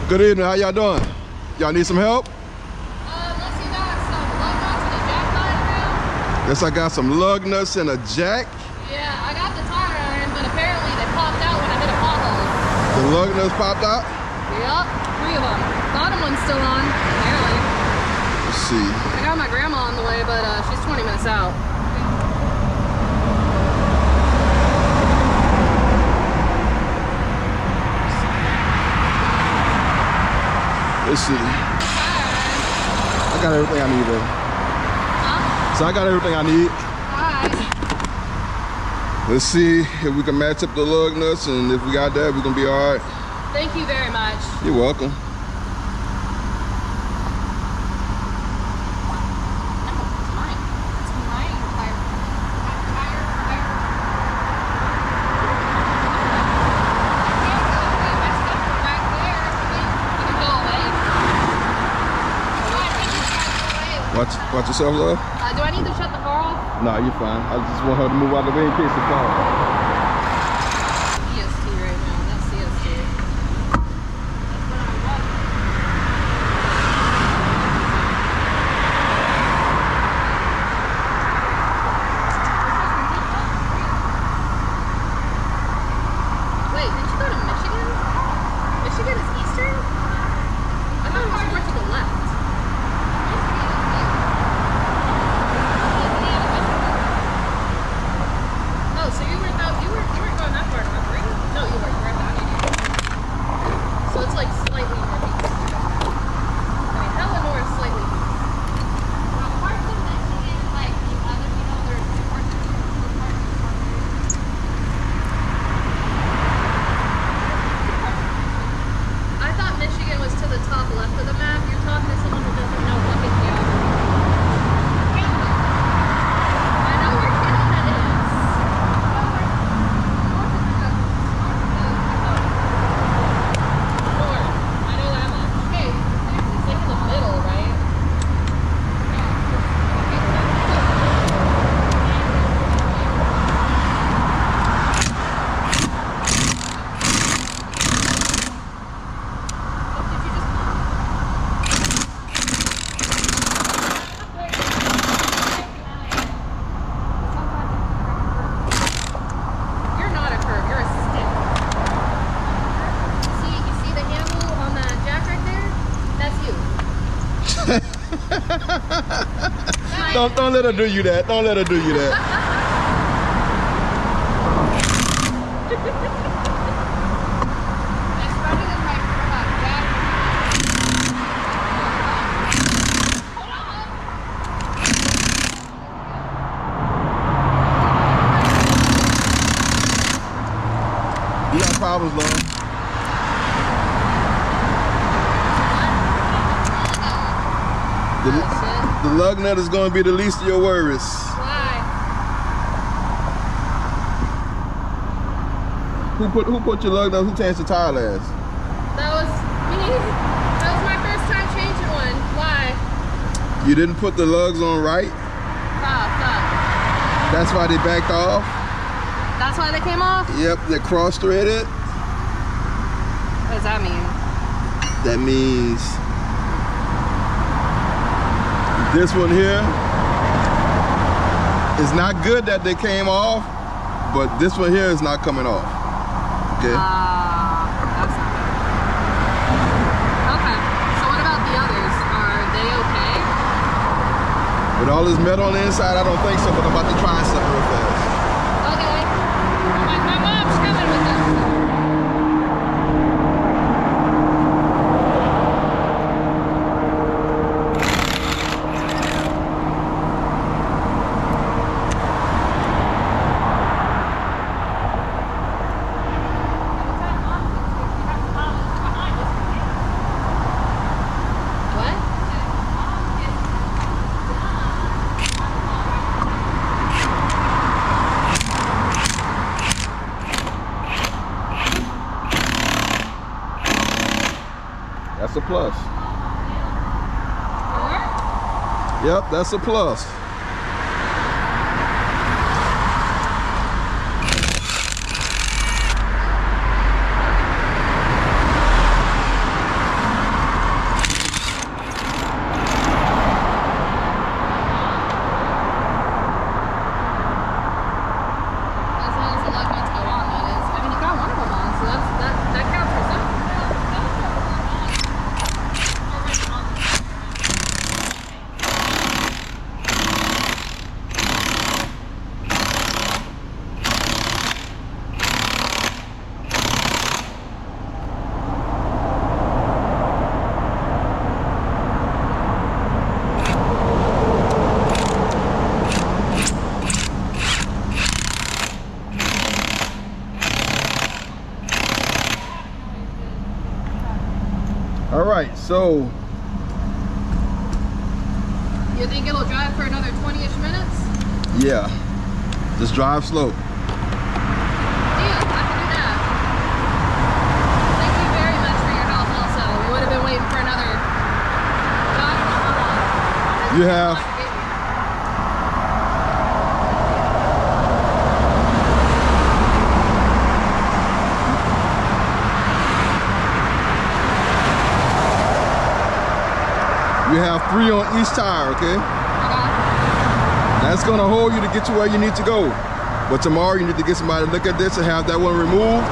Good evening. How y'all doing? Y'all need some help? Unless you got some lug nuts and a jack lying around. Yes, I got some lug nuts and a jack. Yeah, I got the tire iron, but apparently they popped out when I hit a pothole. The lug nuts popped out? Yep, 3 of them. Bottom one's still on, apparently. Let's see. I got my grandma on the way, but she's 20 minutes out. Let's see. I got everything I need, though. Huh? So I got everything I need. Alright. Let's see if we can match up the lug nuts, and if we got that, we're gonna be all right. Thank you very much. You're welcome. Watch yourself, love. Do I need to shut the car off? Nah, you're fine. I just want her to move out of the way in case the car. CST right now. That's CST. Wait, did you go to Michigan? Michigan is Eastern? I thought it was more to the left. Oh, so you weren't going that far north, were you? No, you weren't. You were down here. So it's like slightly northeast. I mean, hella north, slightly east. Parts of Michigan, like the other, there's two parts of I thought Michigan was to the top left of the map. You're talking to someone who doesn't know fucking geography. I know where Canada is. North. I know that much. Okay, it's like in the middle, right? You're not a curve, you're a stick. See, you see the handle on that jack right there? That's you. Don't let her do you that. Don't let her do you that. It's running in my jack. Hold on. You got problems, love. Oh, shit. The lug nut is going to be the least of your worries. Why? Who put your lug nut? Who changed the tire last? That was me. That was my first time changing one. Why? You didn't put the lugs on right. Fuck. That's why they backed off. That's why they came off? Yep, they're cross-threaded. What does that mean? That means this one here is not good that they came off, but this one here is not coming off. Okay. That's not good. Okay. So what about the others? Are they okay? With all this metal on the inside, I don't think so, but I'm about to try something real fast. Okay. My mom's coming with us. What? That's a plus. Or? Yep, that's a plus. All right, so You think it'll drive for another 20-ish minutes? yeah, just drive slow. Deal, I can do that. Thank you very much for your help also. We would have been waiting for another God knows how long. You have You have 3 on each tire, okay? That's gonna hold you to get you where you need to go. But tomorrow you need to get somebody to look at this and have that one removed.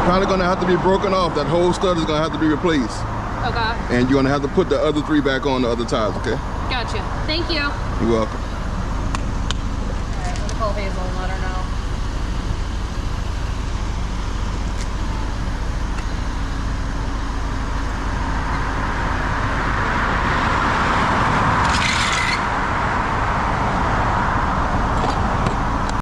Probably gonna have to be broken off. That whole stud is gonna have to be replaced. Okay. And you're gonna have to put the other 3 back on the other tires, okay? Gotcha. Thank you. You're welcome.